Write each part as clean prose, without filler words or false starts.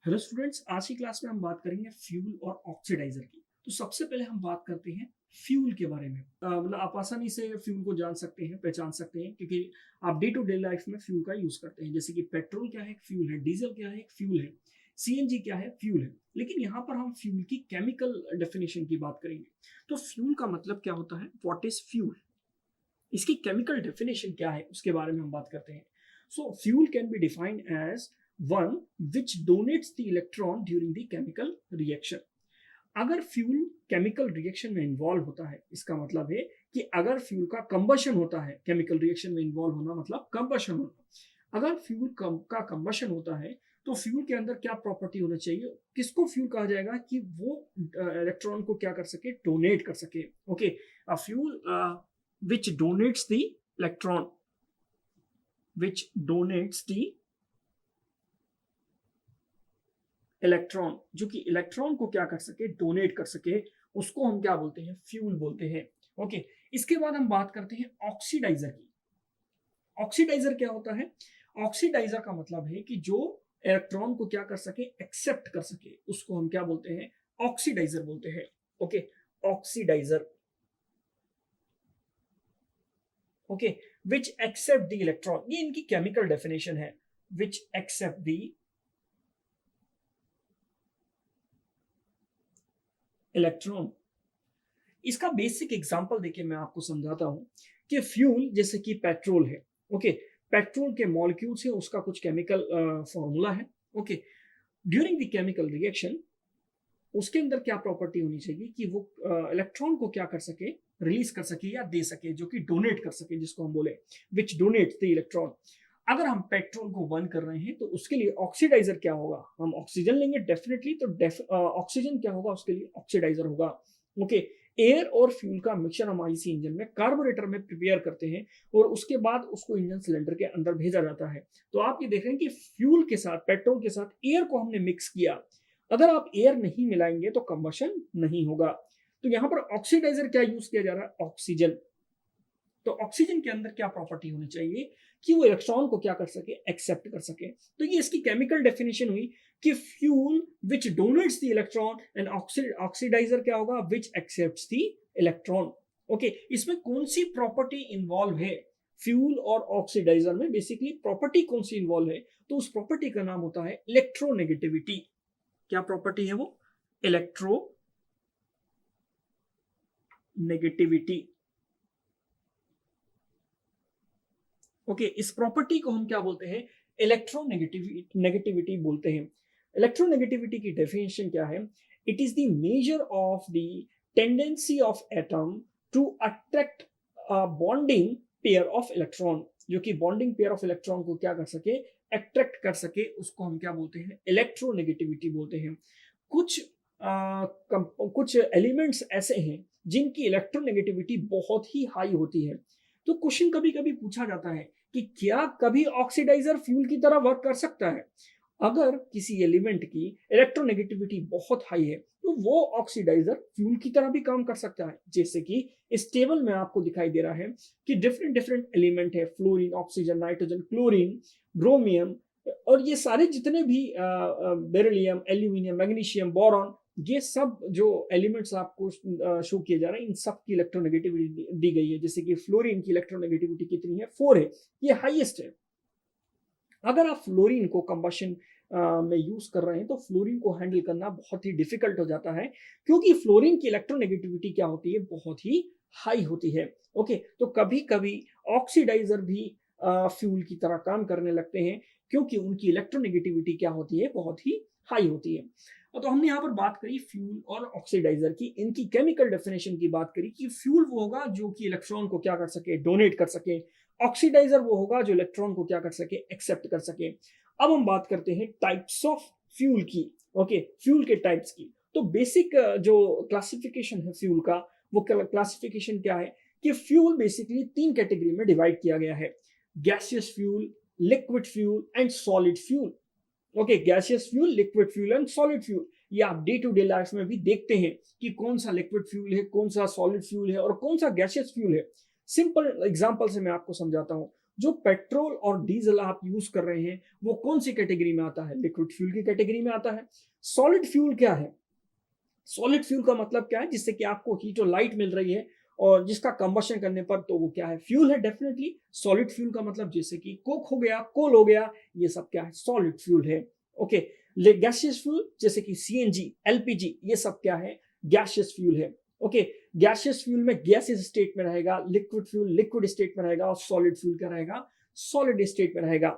Hello students, आज की class में हम बात करेंगे फ्यूल और ऑक्सीडाइजर की। तो सबसे पहले हम बात करते हैं फ्यूल के बारे में। मतलब आप आसानी से फ्यूल को जान सकते हैं, पहचान सकते हैं, क्योंकि आप डे टू डे लाइफ में फ्यूल का यूज करते हैं। जैसे कि पेट्रोल क्या है, एक फ्यूल है। डीजल क्या है, एक फ्यूल है। सीएनजी क्या है, फ्यूल है। लेकिन यहाँ पर हम फ्यूल की केमिकल डेफिनेशन की बात करेंगे। तो फ्यूल का मतलब क्या होता है, व्हाट इज फ्यूल, इसकी केमिकल डेफिनेशन क्या है, उसके बारे में हम बात करते हैं। So fuel can be defined as one which donates the electron during the chemical reaction. अगर फ्यूल केमिकल रिएक्शन में इन्वॉल्व होता है, इसका मतलब है कि अगर फ्यूल का कंबशन होता है, केमिकल रिएक्शन में इन्वॉल्व होना मतलब कंबशन होना। अगर फ्यूल का कंबशन होता है तो फ्यूल के अंदर क्या प्रॉपर्टी होना चाहिए, किसको फ्यूल कहा जाएगा कि वो इलेक्ट्रॉन को क्या कर सके, डोनेट कर सके। Okay, a fuel which donates the electron, which donates the electron, जो कि इलेक्ट्रॉन को क्या कर सके, डोनेट कर सके, उसको हम क्या बोलते हैं, फ्यूल बोलते हैं। ओके, इसके बाद हम बात करते हैं ऑक्सीडाइजर की। ऑक्सीडाइजर क्या होता है? ऑक्सीडाइजर का मतलब है कि जो इलेक्ट्रॉन को क्या कर सके, एक्सेप्ट कर सके, उसको हम क्या बोलते हैं, ऑक्सीडाइजर बोलते हैं। Okay, oxidiser. Okay, which accept the electron, ये इनकी केमिकल डेफिनेशन है। Which accept the electron. इसका बेसिक एग्जांपल देके मैं आपको समझाता हूं कि फ्यूल जैसे कि पेट्रोल है। ओके, पेट्रोल के मॉलिक्यूल्स है, उसका कुछ केमिकल फॉर्मूला है। Okay, during the chemical reaction उसके अंदर क्या प्रॉपर्टी होनी चाहिए कि वो इलेक्ट्रॉन को क्या कर सके, रिलीज कर सके या दे सके, जो कि डोनेट कर सके, जिसको हम बोले विच डोनेट्स द इलेक्ट्रॉन। अगर हम पेट्रोल को बर्न कर रहे हैं तो उसके लिए ऑक्सीडाइजर क्या होगा, हम ऑक्सीजन लेंगे डेफिनेटली, तो ऑक्सीजन क्या होगा, उसके लिए ऑक्सीडाइजर होगा। ओके, एयर और फ्यूल का मिक्सचर हम आईसी इंजन में कार्बोरेटर में प्रिपेयर करते हैं और उसके बाद उसको इंजन सिलेंडर के अंदर भेजा जाता है। तो आप ये देख रहे हैं कि फ्यूल के साथ, पेट्रोल के साथ एयर को हमने मिक्स किया। अगर आप एयर नहीं मिलाएंगे तो कंबशन नहीं होगा। तो यहां पर ऑक्सीडाइजर क्या यूज किया जा रहा है, ऑक्सीजन। तो ऑक्सीजन के अंदर क्या प्रॉपर्टी होनी चाहिए कि वो इलेक्ट्रॉन को क्या कर सके, एक्सेप्ट कर सके। तो ये इसकी केमिकल डेफिनेशन हुई कि fuel which donates the electron, and oxidiser क्या होगा, which accepts the electron. Okay, इसमें कौन सी प्रॉपर्टी इन्वॉल्व है, फ्यूल और ऑक्सीडाइजर में बेसिकली प्रॉपर्टी कौन सी इन्वॉल्व है, तो उस प्रॉपर्टी का नाम होता है इलेक्ट्रोनेगेटिविटी। क्या प्रॉपर्टी है वो, इलेक्ट्रो नेगेटिविटी। ओके, इस प्रॉपर्टी को हम क्या बोलते हैं, इलेक्ट्रोनेगेटिविटी बोलते हैं। इलेक्ट्रोनेगेटिविटी की डेफिनेशन क्या है, it is the measure of the tendency of atom to attract bonding pair of electron, जो कि बॉन्डिंग पेयर ऑफ इलेक्ट्रॉन को क्या कर सके, अट्रैक्ट कर सके, उसको हम क्या बोलते हैं, इलेक्ट्रोनेगेटिविटी बोलते हैं। कुछ कुछ एलिमेंट्स ऐसे हैं जिनकी इलेक्ट्रोनेगेटिविटी बहुत ही हाई होती है। तो क्वेश्चन कभी कभी पूछा जाता है कि क्या कभी ऑक्सीडाइजर फ्यूल की तरह वर्क कर सकता है। अगर किसी एलिमेंट की इलेक्ट्रोनेगेटिविटी बहुत हाई है तो वो ऑक्सीडाइजर फ्यूल की तरह भी काम कर सकता है। जैसे कि इस टेबल में आपको दिखाई दे रहा है कि डिफरेंट डिफरेंट एलिमेंट है, फ्लोरीन, ऑक्सीजन, नाइट्रोजन, क्लोरीन, ब्रोमियम, और ये सारे जितने भी बेरिलियम, एल्यूमिनियम, मैग्नीशियम, बोरॉन, ये सब जो एलिमेंट्स आपको शो किए जा रहे हैं, इन सब की इलेक्ट्रोनेगेटिविटी दी गई है। जैसे कि फ्लोरीन की इलेक्ट्रोनेगेटिविटी कितनी है, 4 है, ये हाईएस्ट है। अगर आप फ्लोरीन को कंबशन में यूज कर रहे हैं तो फ्लोरीन को हैंडल करना बहुत ही डिफिकल्ट हो जाता है, क्योंकि फ्लोरीन की इलेक्ट्रोनेगेटिविटी क्या होती है, बहुत ही हाई होती है। ओके, तो कभी कभी ऑक्सीडाइजर भी फ्यूल की तरह काम करने लगते हैं, क्योंकि उनकी इलेक्ट्रोनेगेटिविटी क्या होती है, बहुत ही हाई होती है। तो हमने यहाँ पर बात करी फ्यूल और ऑक्सीडाइजर की, इनकी केमिकल डेफिनेशन की बात करी कि फ्यूल वो होगा जो कि इलेक्ट्रॉन को क्या कर सके, डोनेट कर सके। ऑक्सीडाइजर वो होगा जो इलेक्ट्रॉन को क्या कर सके, एक्सेप्ट कर सके। अब हम बात करते हैं टाइप्स ऑफ फ्यूल की। ओके, फ्यूल के टाइप्स की। तो बेसिक जो क्लासिफिकेशन है फ्यूल का, वो क्लासिफिकेशन क्या है कि फ्यूल बेसिकली 3 कैटेगरी में डिवाइड किया गया है, gaseous fuel, liquid fuel and solid fuel. Okay, gaseous fuel, liquid fuel and solid fuel, ये आप डे टू डे लाइफ में भी देखते हैं कि कौन सा लिक्विड फ्यूल है, कौन सा सॉलिड फ्यूल है और कौन सा गैसियस फ्यूल है। सिंपल एग्जांपल से मैं आपको समझाता हूं। जो पेट्रोल और डीजल आप यूज कर रहे हैं वो कौन सी कैटेगरी में आता है? लिक्विड फ्यूल की कैटेगरी में आता है। सॉलिड फ्यूल क्या है? सॉलिड फ्यूल का मतलब क्या है? जिससे कि आपको हीट और लाइट मिल रही है और जिसका कंबशन करने पर तो वो क्या है? फ्यूल है डेफिनेटली। सॉलिड फ्यूल का मतलब जैसे कि कोक हो गया, कोल हो गया, ये सब क्या है? सॉलिड फ्यूल है। ओके। गैसियस फ्यूल जैसे कि सीएनजी, एलपीजी, ये सब क्या है? गैसियस फ्यूल है। ओके। गैसियस फ्यूल में गैसियस स्टेट में रहेगा, लिक्विड फ्यूल लिक्विड स्टेट में रहेगा और सॉलिड फ्यूल क्या रहेगा? सॉलिड स्टेट में रहेगा।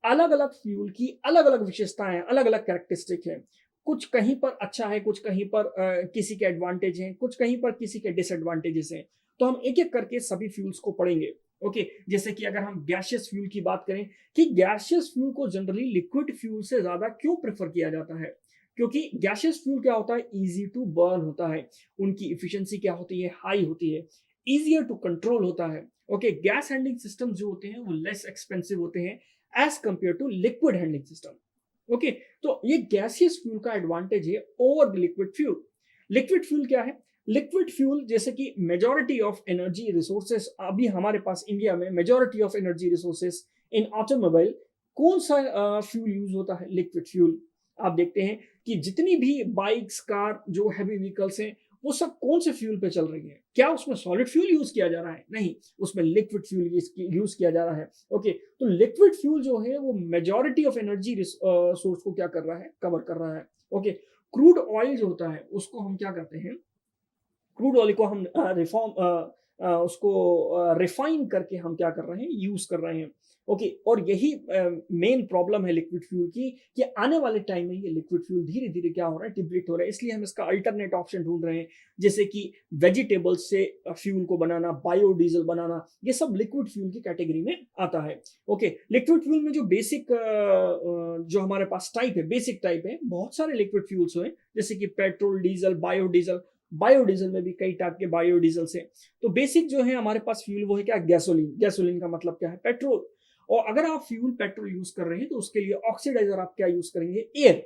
अलग अलग फ्यूल की अलग अलग विशेषताएं, अलग अलग कैरेक्टरिस्टिक है। कुछ कहीं पर अच्छा है, कुछ कहीं पर किसी के एडवांटेज हैं, कुछ कहीं पर किसी के डिसएडवांटेजेस हैं। तो हम एक एक करके सभी फ्यूल्स को पढ़ेंगे। ओके। जैसे कि अगर हम गैसियस फ्यूल की बात करें कि गैसियस फ्यूल को जनरली लिक्विड फ्यूल से ज्यादा क्यों प्रेफर किया जाता है? क्योंकि गैसियस फ्यूल क्या होता है? इजी टू बर्न होता है, उनकी इफिशियंसी क्या होती है? हाई होती है, इजियर टू कंट्रोल होता है। ओके। गैस हैंडलिंग सिस्टम जो होते हैं वो लेस एक्सपेंसिव होते हैं as compare to liquid handling system. Okay. तो ये गैसियस फ्यूल का एडवांटेज है over liquid fuel. Liquid fuel क्या है? लिक्विड फ्यूल जैसे कि मेजॉरिटी ऑफ एनर्जी रिसोर्सेस अभी हमारे पास इंडिया में, majority of energy resources in automobile, कौन सा फ्यूल यूज होता है? Liquid fuel. आप देखते हैं कि जितनी भी बाइक्स, कार, जो हैवी व्हीकल्स हैं, वो सब कौन से फ्यूल पे चल रही हैं? क्या उसमें सॉलिड फ्यूल यूज किया जा रहा है? नहीं, उसमें लिक्विड फ्यूल यूज किया जा रहा है। ओके। तो लिक्विड फ्यूल जो है वो मेजॉरिटी ऑफ एनर्जी सोर्स को क्या कर रहा है? कवर कर रहा है। ओके। क्रूड ऑयल जो होता है उसको हम क्या करते हैं? क्रूड ऑयल को हम उसको रिफाइन करके हम क्या कर रहे हैं? यूज कर रहे हैं। ओके। और यही मेन प्रॉब्लम है लिक्विड फ्यूल की कि आने वाले टाइम में ये लिक्विड फ्यूल धीरे धीरे क्या हो रहा है? डिप्लीट हो रहा है। इसलिए हम इसका अल्टरनेट ऑप्शन ढूंढ रहे हैं, जैसे कि वेजिटेबल्स से फ्यूल को बनाना, बायोडीजल बनाना, ये सब लिक्विड फ्यूल की कैटेगरी में आता है। ओके। लिक्विड फ्यूल में जो बेसिक जो हमारे पास टाइप है, बेसिक टाइप है, बहुत सारे लिक्विड फ्यूल्स हैं, जैसे कि पेट्रोल, डीजल, बायोडीजल। बायोडीजल में भी कई टाइप के बायोडीजल से। तो बेसिक जो है हमारे पास फ्यूल वो है क्या? गैसोलीन। गैसोलीन का मतलब क्या है? पेट्रोल। और अगर आप फ्यूल पेट्रोल यूज कर रहे हैं तो उसके लिए ऑक्सीडाइजर आप क्या यूज करेंगे? एयर।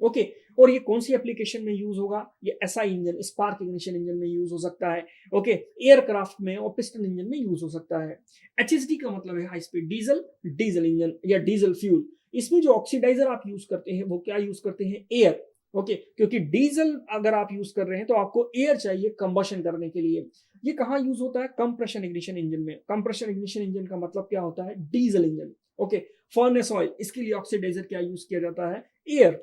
ओके। और ये कौन सी एप्लीकेशन में यूज होगा? ये SI engine, spark ignition engine में यूज हो सकता है। ओके। एयरक्राफ्ट में और पिस्टन इंजन में यूज हो सकता है। एचएसडी का मतलब है high speed diesel, diesel engine या डीजल फ्यूल। इसमें जो ऑक्सीडाइजर आप यूज करते हैं वो क्या यूज करते हैं? एयर। ओके। क्योंकि डीजल अगर आप यूज कर रहे हैं तो आपको एयर चाहिए कंबशन करने के लिए। ये कहाँ यूज होता है? कंप्रेशन इग्निशन इंजन में। कंप्रेशन इग्निशन इंजन का मतलब क्या होता है? Diesel engine. Okay. Furnace oil, इसके लिए ऑक्सीडाइजर क्या यूज किया जाता है? एयर।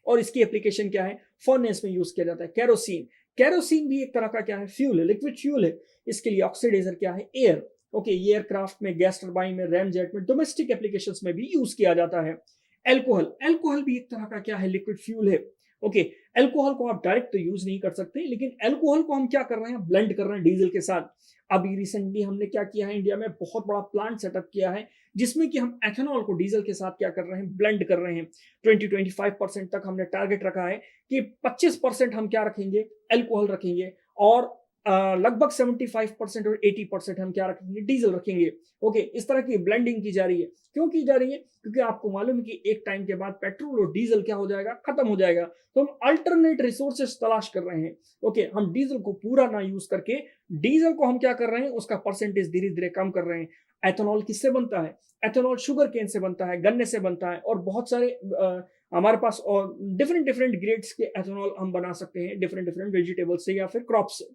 और इसकी एप्लीकेशन क्या है? फर्नेस में यूज किया जाता है। कैरोसिन। कैरोसिन भी एक तरह का क्या है? फ्यूल है, लिक्विड फ्यूल है। इसके लिए ऑक्सीडाइजर क्या है? एयर। ओके। ये एयरक्राफ्ट में, गैस टरबाइन में, रैमजेट में, डोमेस्टिक एप्लीकेशंस में भी यूज किया जाता है। एल्कोहल। एल्कोहल भी एक तरह का क्या है? लिक्विड फ्यूल है। ओके। एल्कोहल को आप डायरेक्ट तो यूज नहीं कर सकते, लेकिन एल्कोहल को हम क्या कर रहे हैं? ब्लेंड कर रहे हैं डीजल के साथ। अभी रिसेंटली हमने क्या किया है? इंडिया में बहुत बड़ा प्लांट सेटअप किया है जिसमें कि हम एथेनॉल को डीजल के साथ क्या कर रहे हैं? ब्लेंड कर रहे हैं। 20-25% तक हमने टारगेट रखा है कि 25% हम क्या रखेंगे? एल्कोहल रखेंगे। और लगभग 75% और 80% हम क्या रखेंगे? डीजल रखेंगे। ओके। इस तरह की ब्लेंडिंग की जा रही है। क्यों की जा रही है? क्योंकि आपको मालूम है कि एक टाइम के बाद पेट्रोल और डीजल क्या हो जाएगा? खत्म हो जाएगा। तो हम अल्टरनेट रिसोर्सेस तलाश कर रहे हैं। ओके। हम डीजल को पूरा ना यूज करके डीजल को हम क्या कर रहे हैं? उसका परसेंटेज धीरे धीरे कम कर रहे हैं। एथेनॉल किससे बनता है? एथेनॉल शुगर केन से बनता है, गन्ने से बनता है, और बहुत सारे हमारे पास और डिफरेंट डिफरेंट ग्रेड्स के एथेनॉल हम बना सकते हैं डिफरेंट डिफरेंट वेजिटेबल से या फिर क्रॉप से।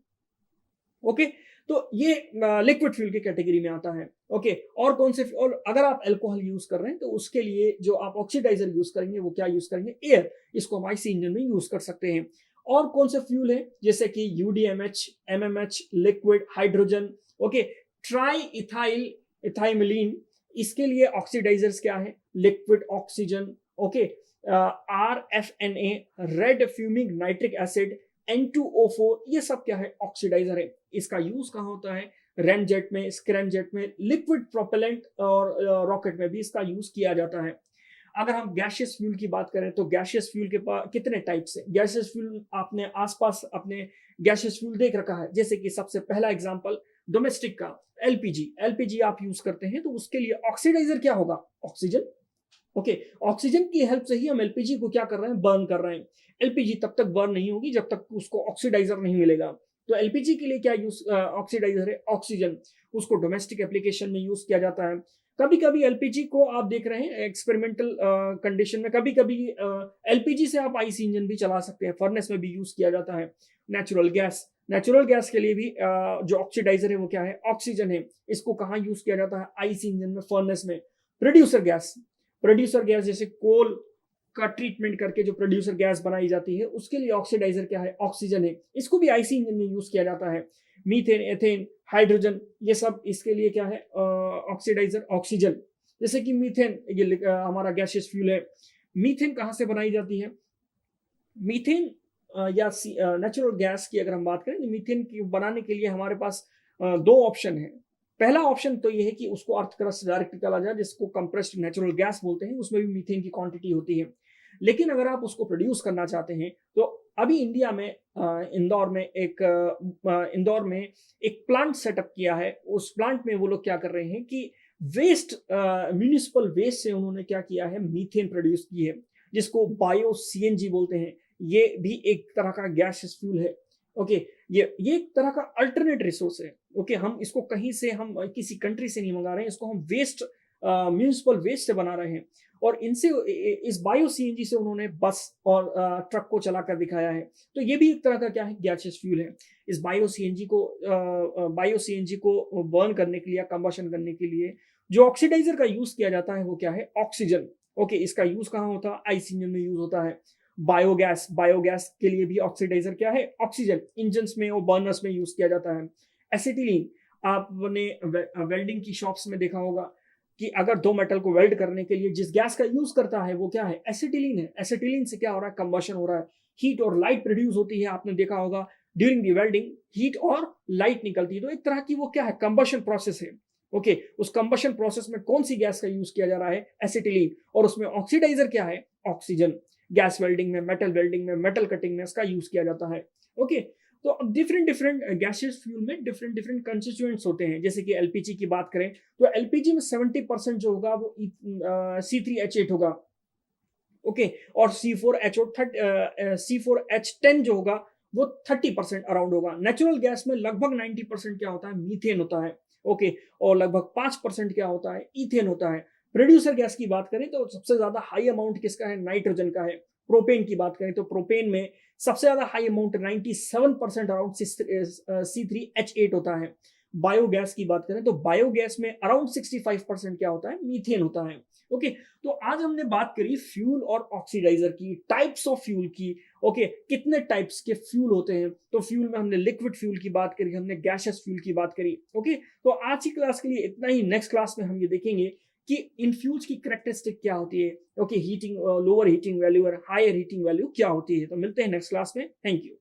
ओके। तो ये लिक्विड फ्यूल की कैटेगरी में आता है। ओके। और कौन से? और अगर आप अल्कोहल यूज कर रहे हैं तो उसके लिए जो आप ऑक्सीडाइजर यूज करेंगे वो क्या यूज करेंगे? एयर। इसको हम आईसी इंजन में यूज कर सकते हैं। और कौन से फ्यूल है? जैसे कि UDMH, MMH, liquid hydrogen. Okay. Triethyl इथाइमिलीन, इसके लिए ऑक्सीडाइजर्स क्या है? Liquid oxygen. Okay. R F N A, red fuming nitric acid, N2O4, ये सब क्या है? ऑक्सीडाइजर है। इसका यूज कहाँ होता है? रैमजेट में, स्क्रैमजेट में, लिक्विड प्रोपेलेंट और रॉकेट में भी इसका यूज किया जाता है। अगर हम गैशियस फ्यूल की बात करें तो गैशियस फ्यूल के पास कितने टाइप्स है? गैशियस फ्यूल आपने आसपास अपने गैशियस फ्यूल देख रखा है, जैसे कि सबसे पहला एग्जांपल डोमेस्टिक का एलपीजी। एलपीजी आप यूज करते हैं तो उसके लिए ऑक्सीडाइजर क्या होगा? ऑक्सीजन। ओके। ऑक्सीजन की हेल्प से ही हम एलपीजी को क्या कर रहे हैं? बर्न कर रहे हैं। एलपीजी तब तक बर्न नहीं होगी जब तक उसको ऑक्सीडाइजर नहीं मिलेगा। तो एलपीजी के लिए क्या यूज ऑक्सीडाइजर है? ऑक्सीजन। उसको डोमेस्टिक एप्लीकेशन में यूज किया जाता है। कभी कभी एलपीजी को आप देख रहे हैं एक्सपेरिमेंटल कंडीशन में, कभी कभी एलपीजी से आप आईसी इंजन भी चला सकते हैं, फर्नेस में भी यूज किया जाता है। नेचुरल गैस, नेचुरल गैस के लिए भी जो ऑक्सीडाइजर है वो क्या है? ऑक्सीजन है। इसको कहाँ यूज किया जाता है? आईसी इंजन में, फर्नेस में। प्रोड्यूसर गैस, प्रोड्यूसर गैस जैसे कोल का ट्रीटमेंट करके जो प्रोड्यूसर गैस बनाई जाती है उसके लिए ऑक्सीडाइजर क्या है? ऑक्सीजन है। इसको भी आईसी इंजन में यूज किया जाता है। मीथेन, एथेन, हाइड्रोजन, ये सब इसके लिए क्या है? Oxidiser, oxygen. जैसे कि मीथेन, ये हमारा गैसियस फ्यूल है। मीथेन कहाँ से बनाई जाती है? मीथेन या नेचुरल गैस की अगर हम बात करें तो मीथेन की बनाने के लिए हमारे पास दो ऑप्शन है। पहला ऑप्शन तो ये है कि उसको अर्थ क्रस्ट से डायरेक्ट निकाला जाए, जिसको कंप्रेस्ड नेचुरल गैस बोलते हैं, उसमें भी मीथेन की क्वांटिटी होती है। लेकिन अगर आप उसको प्रोड्यूस करना चाहते हैं तो अभी इंडिया में इंदौर में एक प्लांट सेटअप किया है। उस प्लांट में वो लोग क्या कर रहे हैं कि वेस्ट, म्यूनिसिपल वेस्ट से उन्होंने क्या किया है? मीथेन प्रोड्यूस की है, जिसको बायो सीएनजी बोलते हैं। ये भी एक तरह का गैसियस फ्यूल है। ओके, ये एक तरह का अल्टरनेट रिसोर्स है। ओके, हम इसको कहीं से, हम किसी कंट्री से नहीं मंगा रहे हैं, इसको हम वेस्ट, म्यूनिसिपल वेस्ट से बना रहे हैं। और इनसे, इस बायो सीएनजी से उन्होंने बस और ट्रक को चलाकर दिखाया है। तो ये भी एक तरह का क्या है? गैसियस फ्यूल है। इस बायो सीएनजी को बर्न करने के लिए या कंबशन करने के लिए जो ऑक्सीडाइजर का यूज किया जाता है वो क्या है? ऑक्सीजन। ओके, इसका यूज कहाँ होता है? आईसी इंजन में यूज होता है। बायोगैस, बायोगैस के लिए भी ऑक्सीडाइजर क्या है? ऑक्सीजन। इंजन में और बर्नर्स में यूज किया जाता है। एसिटिलीन, आपने वेल्डिंग की शॉप्स में देखा होगा कि अगर दो मेटल को वेल्ड करने के लिए जिस गैस का यूज करता है वो क्या है? एसिटिलीन है। एसिटिलीन से क्या हो रहा है? कंबशन हो रहा है, हीट और लाइट प्रोड्यूस होती है। आपने देखा होगा ड्यूरिंग दी वेल्डिंग हीट और लाइट निकलती है। तो एक तरह की वो क्या है? कंबशन प्रोसेस है। ओके, उस कंबशन प्रोसेस में कौन सी गैस का यूज किया जा रहा है? एसिटिलीन। और उसमें ऑक्सीडाइजर क्या है? ऑक्सीजन। गैस वेल्डिंग में, मेटल कटिंग में इसका यूज किया जाता है। ओके, तो अब डिफरेंट डिफरेंट गैसियस फ्यूल में डिफरेंट डिफरेंट कंस्टिट्यूएंट्स होते हैं। जैसे कि एलपीजी की बात करें तो एलपीजी में 70% जो होगा वो C3H8 होगा। ओके, और C4H10 जो होगा वो 30% अराउंड होगा। नेचुरल गैस में लगभग 90% क्या होता है? मीथेन होता है। ओके, और लगभग 5% क्या होता है? ईथेन होता है। प्रोड्यूसर गैस की बात करें तो सबसे ज्यादा हाई अमाउंट किसका है? नाइट्रोजन का है। प्रोपेन की बात करें तो प्रोपेन में सबसे ज्यादा हाई अमाउंट 97% अराउंड C3H8 होता है। बायोगैस की बात करें तो बायोगैस में अराउंड 65% क्या होता है? मीथेन होता है। ओके, तो आज हमने बात करी फ्यूल और ऑक्सीडाइजर की, टाइप्स ऑफ फ्यूल की। ओके, कितने टाइप्स के फ्यूल होते हैं? तो फ्यूल में हमने लिक्विड फ्यूल की बात करी, हमने गैसियस फ्यूल की बात करी। ओके, तो आज की क्लास के लिए इतना ही। नेक्स्ट क्लास में हम ये देखेंगे कि इन फ्यूल्स की कैरेक्टरिस्टिक क्या होती है। Okay, heating, lower heating value और हायर हीटिंग वैल्यू क्या होती है। तो मिलते हैं नेक्स्ट क्लास में। Thank you.